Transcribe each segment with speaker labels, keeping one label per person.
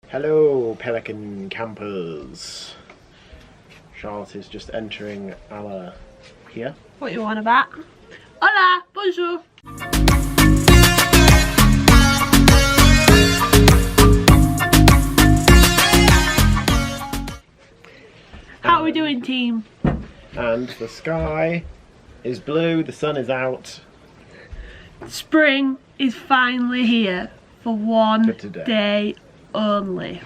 Speaker 1: Hello, Pelican campers. Charlotte is just entering our here.
Speaker 2: What you want about? Hola, bonjour. How are we doing, team?
Speaker 1: And the sky is blue, the sun is out.
Speaker 2: Spring is finally here for one day only.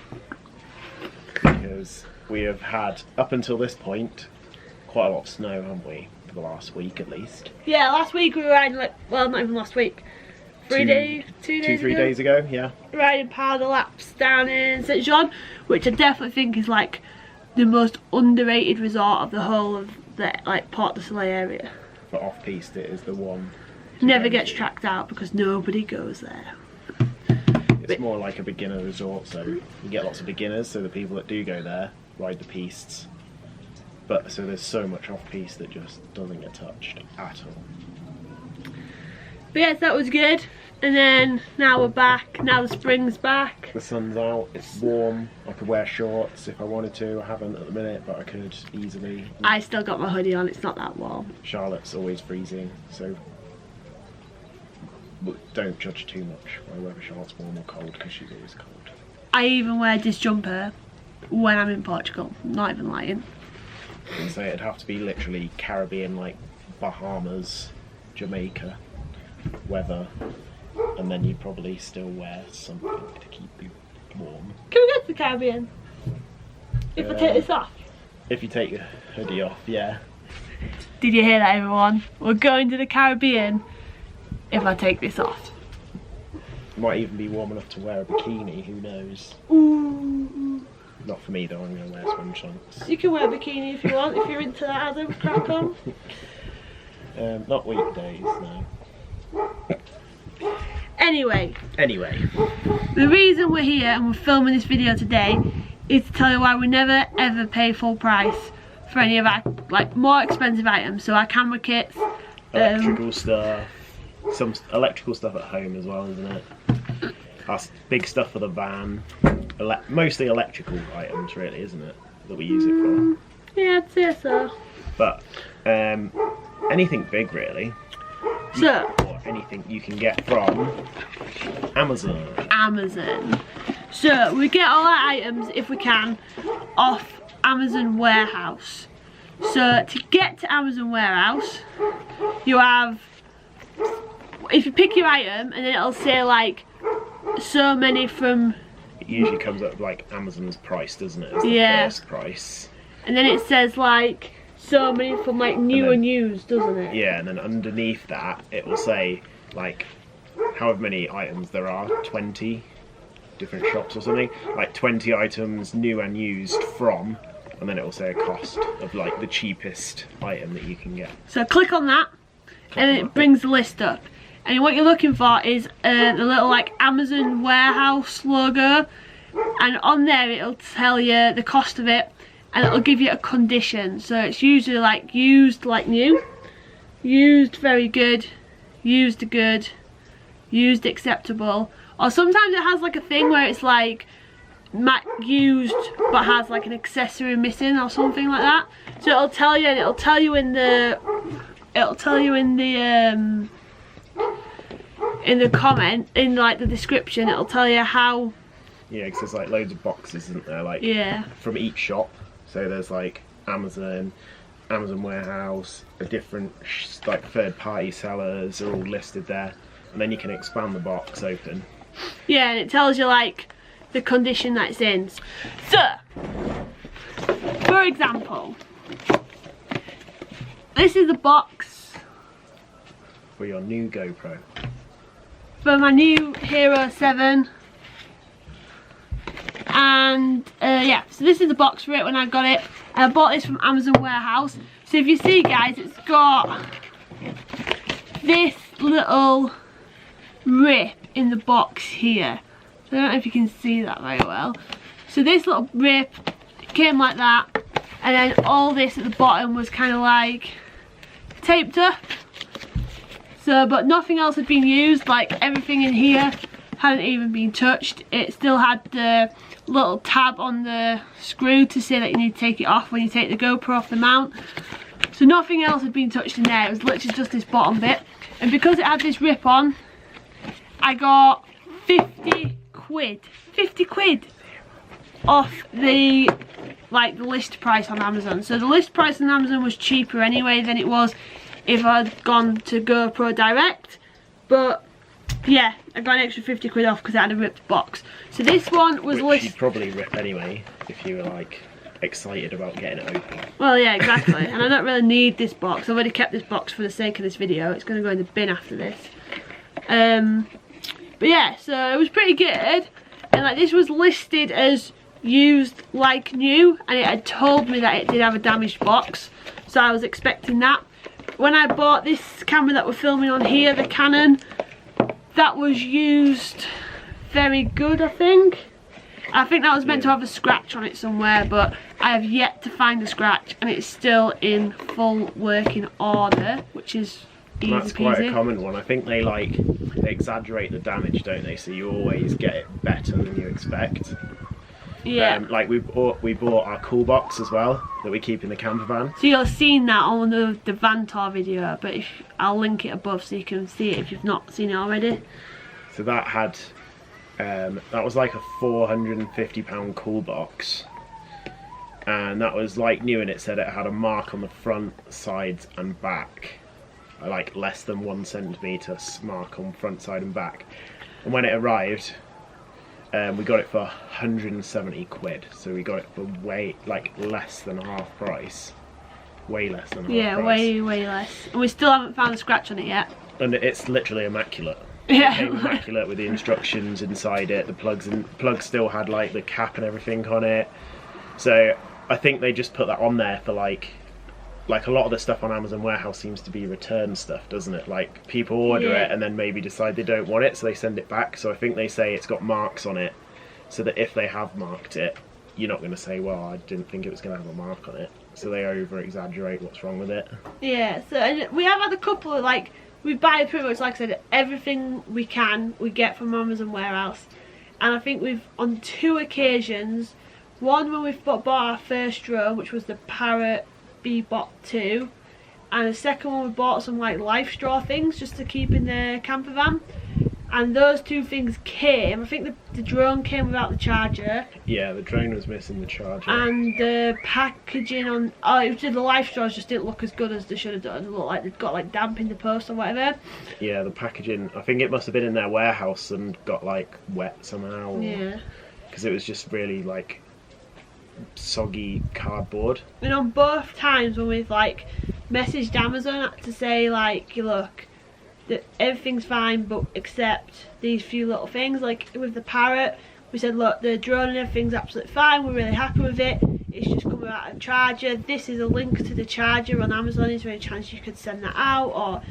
Speaker 1: Because we have had, up until this point, quite a lot of snow, haven't we? For the last week at least.
Speaker 2: Yeah, last week we were riding, like, well, not even last week. 3 days, 2 days
Speaker 1: 3 days ago, yeah.
Speaker 2: Riding powder laps down in St John, which I definitely think is like the most underrated resort of the whole of the Port de Soleil area.
Speaker 1: For off-piste, it is the one.
Speaker 2: Never gets tracked out because nobody goes there.
Speaker 1: It's more like a beginner resort, so you get lots of beginners, so the people that do go there ride the pistes. But so there's so much off-piste that just doesn't get touched at all.
Speaker 2: But yes, that was good. And then now we're back. Now the spring's back.
Speaker 1: The sun's out, it's warm. I could wear shorts if I wanted to. I haven't at the minute, but I could easily.
Speaker 2: I still got my hoodie on, it's not that warm.
Speaker 1: Charlotte's always freezing, so don't judge too much by whether Charlotte's warm or cold, because she's always cold.
Speaker 2: I even wear this jumper when I'm in Portugal, not even lying.
Speaker 1: So it'd have to be literally Caribbean, like Bahamas, Jamaica weather, and then you'd probably still wear something to keep you warm.
Speaker 2: Can we go to the Caribbean? If I take this off?
Speaker 1: If you take your hoodie off, yeah.
Speaker 2: Did you hear that, everyone? We're going to the Caribbean if I take this off.
Speaker 1: Might even be warm enough to wear a bikini, who knows?
Speaker 2: Ooh.
Speaker 1: Not for me though, I'm going to wear swim trunks.
Speaker 2: You can wear a bikini if you want, if you're into that, Adam. Crack on.
Speaker 1: Not weekdays, no.
Speaker 2: Anyway,
Speaker 1: the
Speaker 2: reason we're here and we're filming this video today is to tell you why we never ever pay full price for any of our more expensive items. So our camera kits,
Speaker 1: electrical stuff, some electrical stuff at home as well, isn't it? That's big stuff for the van. Mostly electrical items, really, isn't it? That we use it for.
Speaker 2: Yeah, I'd say so.
Speaker 1: But anything big, really.
Speaker 2: So,
Speaker 1: or anything you can get from Amazon.
Speaker 2: So we get all our items, if we can, off Amazon Warehouse. So to get to Amazon Warehouse, you have, if you pick your item, and then it'll say like so many from.
Speaker 1: It usually comes up like Amazon's price, doesn't it? As the first price. And
Speaker 2: then it says like so many from like new and used, doesn't it?
Speaker 1: Yeah, and then underneath that it will say like however many items there are, 20 different shops or something, like 20 items new and used from, and then it will say a cost of like the cheapest item that you can get.
Speaker 2: So click on that and it brings the list up, and what you're looking for is the little like Amazon Warehouse logo, and on there it'll tell you the cost of it, and it'll give you a condition. So it's usually like used like new, used very good, used good, used acceptable, or sometimes it has like a thing where it's like used but has like an accessory missing or something like that. So it'll tell you, and it'll tell you in the comment, in like the description, it'll tell you how.
Speaker 1: Yeah, because there's like loads of boxes, isn't there? Like from each shop. So there's like Amazon Warehouse, a different like third-party sellers are all listed there, and then you can expand the box open.
Speaker 2: Yeah, and it tells you like the condition that it's in. So, for example, this is the box
Speaker 1: for your new GoPro.
Speaker 2: For my new Hero 7. And yeah, so this is the box for it when I got it. I bought this from Amazon Warehouse. So if you see, guys, it's got this little rip in the box here. So I don't know if you can see that very well. So this little rip came like that, and then all this at the bottom was kind of like taped up. So, but nothing else had been used, like everything in here hadn't even been touched. It still had the little tab on the screw to say that you need to take it off when you take the GoPro off the mount. So nothing else had been touched in there, it was literally just this bottom bit. And because it had this rip on, I got 50 quid off the list price on Amazon. So the list price on Amazon was cheaper anyway than it was if I'd gone to GoPro direct, but yeah, I got an extra 50 quid off because it had a ripped box. So this one was
Speaker 1: which you'd probably rip anyway if you were like excited about getting it open.
Speaker 2: Well, yeah, exactly. And I don't really need this box. I've already kept this box for the sake of this video. It's going to go in the bin after this. But yeah, so it was pretty good. And like, this was listed as used like new, and it had told me that it did have a damaged box, so I was expecting that. When I bought this camera that we're filming on here, the Canon, that was used very good, I think that was meant to have a scratch on it somewhere, but I have yet to find the scratch, and it's still in full working order, which is easy
Speaker 1: That's quite a common one. I think they exaggerate the damage, don't they? So you always get it better than you expect.
Speaker 2: Yeah.
Speaker 1: Like we bought our cool box as well that we keep in the camper van.
Speaker 2: So you'll have seen that on the Vantor video, but I'll link it above so you can see it if you've not seen it already.
Speaker 1: So that had that was like a £450 cool box, and that was like new, and it said it had a mark on the front, sides and back, like less than 1 centimetre mark on front, side and back. And when it arrived, we got it for 170 quid, so we got it for way less than half price, way less than half price.
Speaker 2: way less, and we still haven't found a scratch on it yet.
Speaker 1: And it's literally immaculate.
Speaker 2: Yeah.
Speaker 1: It came immaculate with the instructions inside it. The plugs still had like the cap and everything on it. So I think they just put that on there for like a lot of the stuff on Amazon Warehouse seems to be return stuff, doesn't it? Like people order it and then maybe decide they don't want it, so they send it back. So I think they say it's got marks on it, so that if they have marked it, you're not going to say, well, I didn't think it was going to have a mark on it. So they over exaggerate what's wrong with it. Yeah,
Speaker 2: so and we have had a couple of we buy pretty much, like I said, everything we get from Amazon Warehouse. And I think we've, on 2 occasions, one when we've bought our first drone, which was the Parrot Bebop 2, and the second one we bought some life straw things just to keep in the camper van. And those 2 things came, I think the drone came without the charger.
Speaker 1: Yeah, the drone was missing the charger.
Speaker 2: And the packaging on, the life straws just didn't look as good as they should have done. It looked like they'd got damp in the post or whatever.
Speaker 1: Yeah, the packaging, I think it must have been in their warehouse and got wet somehow.
Speaker 2: Yeah. Because
Speaker 1: it was just really soggy cardboard.
Speaker 2: And on both times when we've messaged Amazon to say look, that everything's fine but except these few little things, with the Parrot we said, look, the drone and everything's absolutely fine, we're really happy with it, it's just coming out of charger, this is a link to the charger on Amazon, is there any chance you could send that out or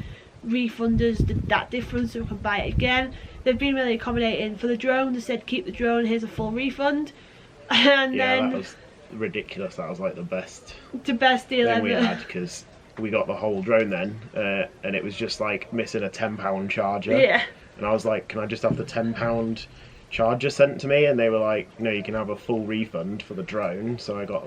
Speaker 2: refund us that difference so we can buy it again? They've been really accommodating. For the drone they said keep the drone, here's a full refund. And then
Speaker 1: that was ridiculous. That was the best
Speaker 2: deal ever
Speaker 1: we had, because we got the whole drone then, and it was just missing a £10 charger.
Speaker 2: Yeah.
Speaker 1: And I was like, can I just have the £10 charger sent to me? And they were like, no, you can have a full refund for the drone. So I got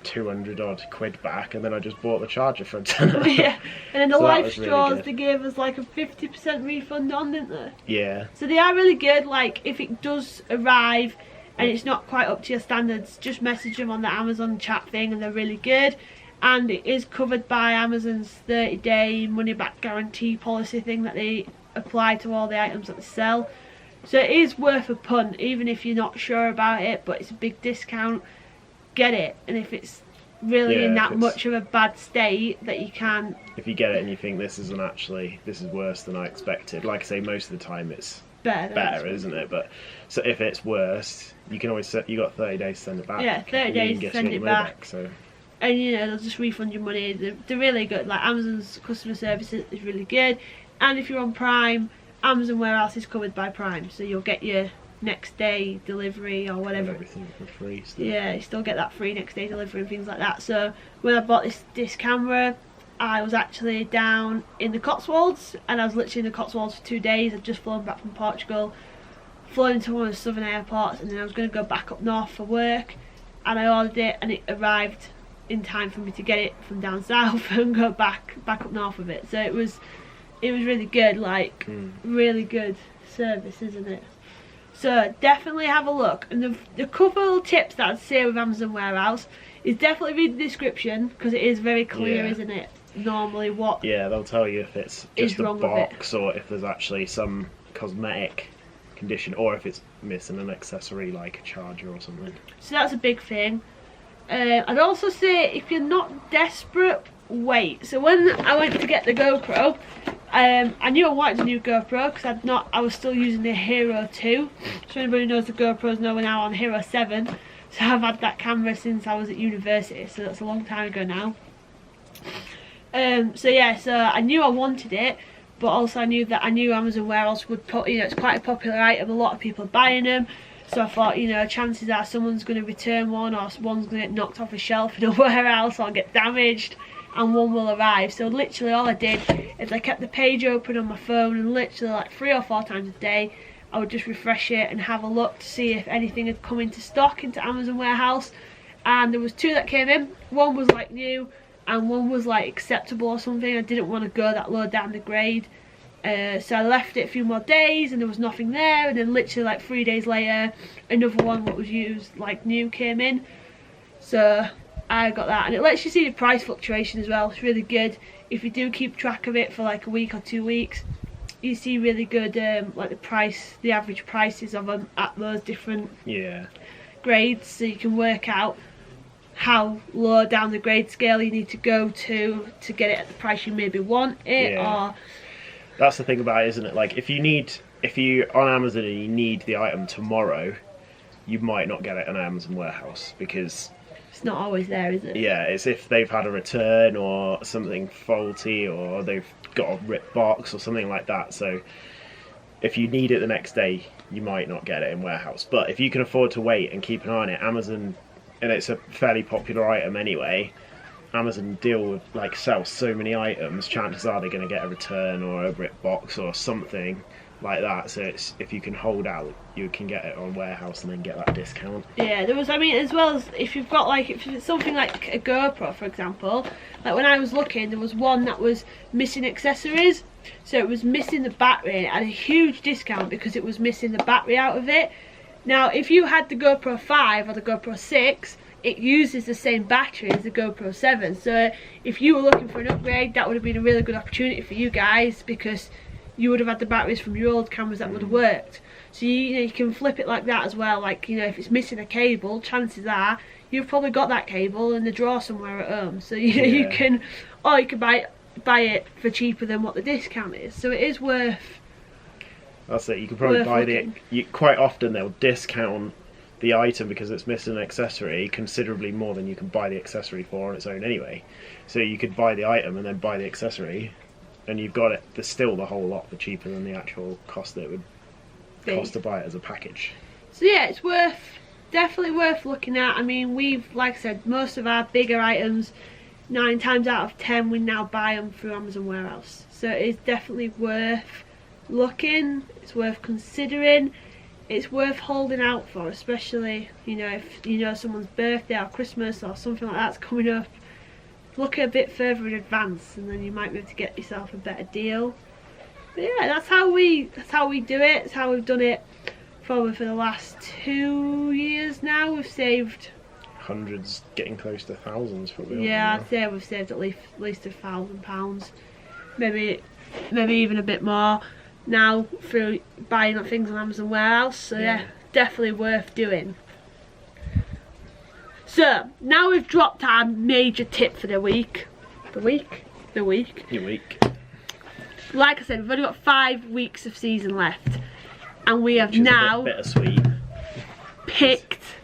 Speaker 1: 200 odd quid back, and then I just bought the charger for a tenner.
Speaker 2: Yeah. And then the life straws, really, they gave us a 50% refund on, didn't they?
Speaker 1: Yeah.
Speaker 2: So they are really good. If it does arrive and it's not quite up to your standards, just message them on the Amazon chat thing, and they're really good. And it is covered by Amazon's 30-day money-back guarantee policy thing that they apply to all the items that they sell. So it is worth a punt, even if you're not sure about it, but it's a big discount. Get it. And if it's really in that much of a bad state that you can... If
Speaker 1: you get it and you think this is worse than I expected, like I say, most of the time it's better, isn't it? But so if it's worse, you can always you got 30 days to send it back.
Speaker 2: Yeah, 30 days to send it back.
Speaker 1: So.
Speaker 2: And they'll just refund your money. They're really good. Amazon's customer service is really good. And if you're on Prime, Amazon Warehouse is covered by Prime, so you'll get your next day delivery or whatever.
Speaker 1: And everything for free still.
Speaker 2: Yeah, you still get that free next day delivery and things like that. So when I bought this camera, I was actually down in the Cotswolds, and I was literally in the Cotswolds for 2 days. I'd just flown back from Portugal flown into one of the southern airports, and then I was going to go back up north for work, and I ordered it, and it arrived in time for me to get it from down south and go back up north with it. So it was really good, like really good service, isn't it? So definitely have a look. And the couple of tips that I'd say with Amazon Warehouse is definitely read the description, because it is very clear, isn't it? Normally what
Speaker 1: they'll tell you if it's just a box or if there's actually some cosmetic condition, or if it's missing an accessory like a charger or something.
Speaker 2: So that's a big thing. I'd also say if you're not desperate, wait. So when I went to get the GoPro, I knew I wanted a new GoPro because I was still using the Hero 2. So anybody who knows the GoPros know we're now on Hero 7. So I've had that camera since I was at university, so that's a long time ago now. So I knew I wanted it, but also I knew Amazon Warehouse would put, it's quite a popular item, a lot of people are buying them. So I thought, chances are someone's going to return one, or one's going to get knocked off a shelf in a warehouse or get damaged, and one will arrive. So literally all I did is I kept the page open on my phone, and literally like 3 or 4 times a day I would just refresh it and have a look to see if anything had come into stock into Amazon Warehouse. And there was 2 that came in. One was like new and one was like acceptable or something. I didn't want to go that low down the grade. So I left it a few more days and there was nothing there, and then literally like 3 days later another one that was used like new came in. So I got that, and it lets you see the price fluctuation as well. It's really good if you do keep track of it for like a week or 2 weeks. You see really good like the average prices of them at those different grades, so you can work out how low down the grade scale you need to go to get it at the price you maybe want it. Or
Speaker 1: that's the thing about it, isn't it? Like if you on Amazon and you need the item tomorrow, you might not get it on Amazon Warehouse because
Speaker 2: it's not always there, is it?
Speaker 1: Yeah, it's if they've had a return or something faulty, or they've got a ripped box or something like that. So if you need it the next day, you might not get it in Warehouse. But if you can afford to wait and keep an eye on it, Amazon, and it's a fairly popular item anyway, Amazon sell so many items, chances are they're going to get a return or a ripped box or something like that. So it's, if you can hold out, you can get it on Warehouse and then get that discount.
Speaker 2: Yeah, there was, as well as if you've got if it's something like a GoPro, for example, like when I was looking, there was one that was missing accessories. So it was missing the battery at a huge discount because it was missing the battery out of it. Now if you had the GoPro 5 or the GoPro 6, it uses the same battery as the GoPro 7. So if you were looking for an upgrade, that would have been a really good opportunity for you guys, because you would have had the batteries from your old cameras that would have worked. So you can flip it like that as well. If it's missing a cable, chances are you've probably got that cable in the drawer somewhere at home. So you can buy it for cheaper than what the discount is. So it is worth.
Speaker 1: That's it. You can probably buy quite often they'll discount the item because it's missing an accessory considerably more than you can buy the accessory for on its own anyway. So you could buy the item and then buy the accessory, and you've got it. There's still the whole lot for cheaper than the actual cost that it would cost to buy it as a package.
Speaker 2: So yeah, it's definitely worth looking at. We've, like I said, most of our bigger items, 9 times out of 10 we now buy them through Amazon Warehouse. So it is definitely worth looking, it's worth considering, it's worth holding out for, especially if someone's birthday or Christmas or something like that's coming up. Look a bit further in advance, and then you might be able to get yourself a better deal. But yeah, that's how we do it. It's how we've done it probably for the last 2 years now. We've saved
Speaker 1: hundreds, getting close to thousands probably.
Speaker 2: Yeah, I'd say we've saved at least £1,000, maybe even a bit more now through buying things on Amazon Warehouse. So yeah, definitely worth doing. So now we've dropped our major tip for the week. Your week. Like I said, we've only got 5 weeks of season left, and we have now
Speaker 1: bittersweet.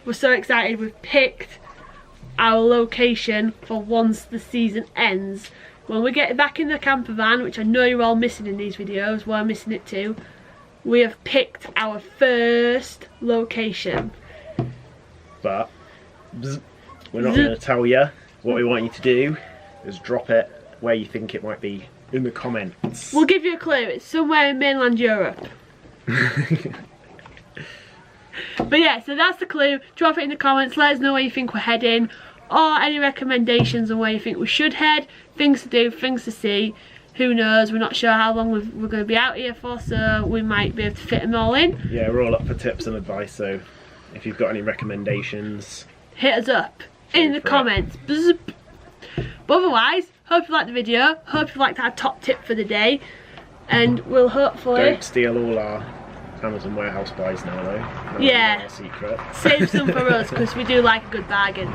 Speaker 2: We're so excited. We've picked our location for once the season ends. When we get back in the camper van, which I know you're all missing in these videos, we're missing it too. We have picked our first location.
Speaker 1: But we're not going to tell you. What we want you to do is drop it where you think it might be in the comments.
Speaker 2: We'll give you a clue. It's somewhere in mainland Europe. But yeah, so that's the clue. Drop it in the comments, let us know where you think we're heading, or any recommendations on where you think we should head, things to do, things to see. Who knows, we're not sure how long we're going to be out here for, so we might be able to fit them all in.
Speaker 1: Yeah, we're all up for tips and advice, so if you've got any recommendations,
Speaker 2: hit us up in the comments. But otherwise, hope you liked the video, hope you liked our top tip for the day, and we'll hopefully...
Speaker 1: Don't steal all our Amazon warehouse buys now though. No,
Speaker 2: yeah,
Speaker 1: our secret.
Speaker 2: Save some for us, because we do like a good bargain.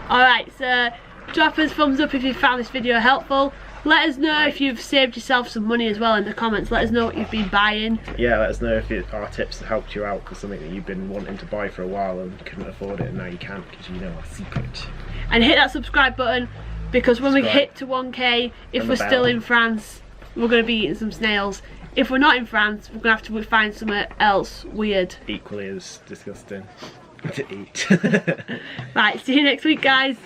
Speaker 2: Alright, so drop us a thumbs up if you found this video helpful. Let us know if you've saved yourself some money as well in the comments. Let us know what you've been buying.
Speaker 1: Yeah, let us know if our tips have helped you out with something that you've been wanting to buy for a while and couldn't afford it, and now you can because you know our secret.
Speaker 2: And hit that subscribe button, because when we hit to 1k, if we're still in France, we're going to be eating some snails. If we're not in France, we're going to have to find somewhere else weird.
Speaker 1: Equally as disgusting to eat.
Speaker 2: Right, see you next week, guys.